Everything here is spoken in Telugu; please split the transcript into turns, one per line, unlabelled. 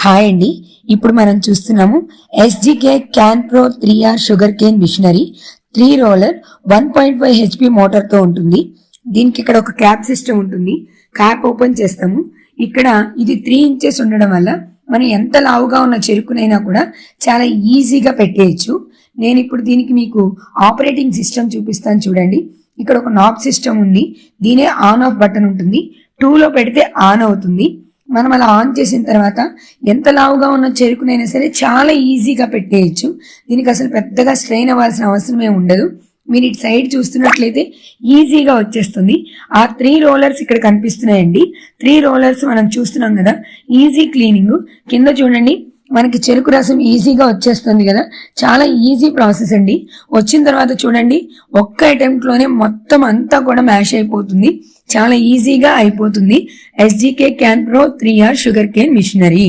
హాయ్ అండి. ఇప్పుడు మనం చూస్తున్నాము SGK Cane Pro 3R sugar cane machinery 3 roller 1.5 HP మోటార్తో ఉంటుంది. దీనికి ఇక్కడ ఒక క్యాప్ సిస్టమ్ ఉంటుంది. క్యాప్ ఓపెన్ చేస్తాము. ఇక్కడ ఇది 3 ఇంచెస్ ఉండడం వల్ల మనం ఎంత లావుగా ఉన్న చెరుకునైనా కూడా చాలా ఈజీగా పెట్టేయచ్చు. నేను ఇప్పుడు దీనికి మీకు ఆపరేటింగ్ సిస్టమ్ చూపిస్తాను చూడండి. ఇక్కడ ఒక నాబ్ సిస్టమ్ ఉంది. దీనే ఆన్ ఆఫ్ బటన్ ఉంటుంది. 2లో పెడితే ఆన్ అవుతుంది. మనం అలా ఆన్ చేసిన తర్వాత ఎంత లావుగా ఉన్న చెరుకునైనా సరే చాలా ఈజీగా పెట్టేయచ్చు. దీనికి అసలు పెద్దగా స్ట్రెయిన్ అవ్వాల్సిన అవసరమే ఉండదు. మీరు ఇటు సైడ్ చూస్తున్నట్లయితే ఈజీగా వచ్చేస్తుంది. ఆ 3 రోలర్స్ ఇక్కడ కనిపిస్తున్నాయండి. 3 రోలర్స్ మనం చూస్తున్నాం కదా, ఈజీ క్లీనింగ్. కింద చూడండి, మనకి చెరుకు రసం ఈజీగా వచ్చేస్తుంది కదా, చాలా ఈజీ ప్రాసెస్ అండి. వచ్చిన తర్వాత చూడండి, ఒక్క అటెంప్ట్ లోనే మొత్తం అంతా కూడా మ్యాష్ అయిపోతుంది. చాలా ఈజీగా అయిపోతుంది. SGK Cane Pro 3R sugar cane machinery.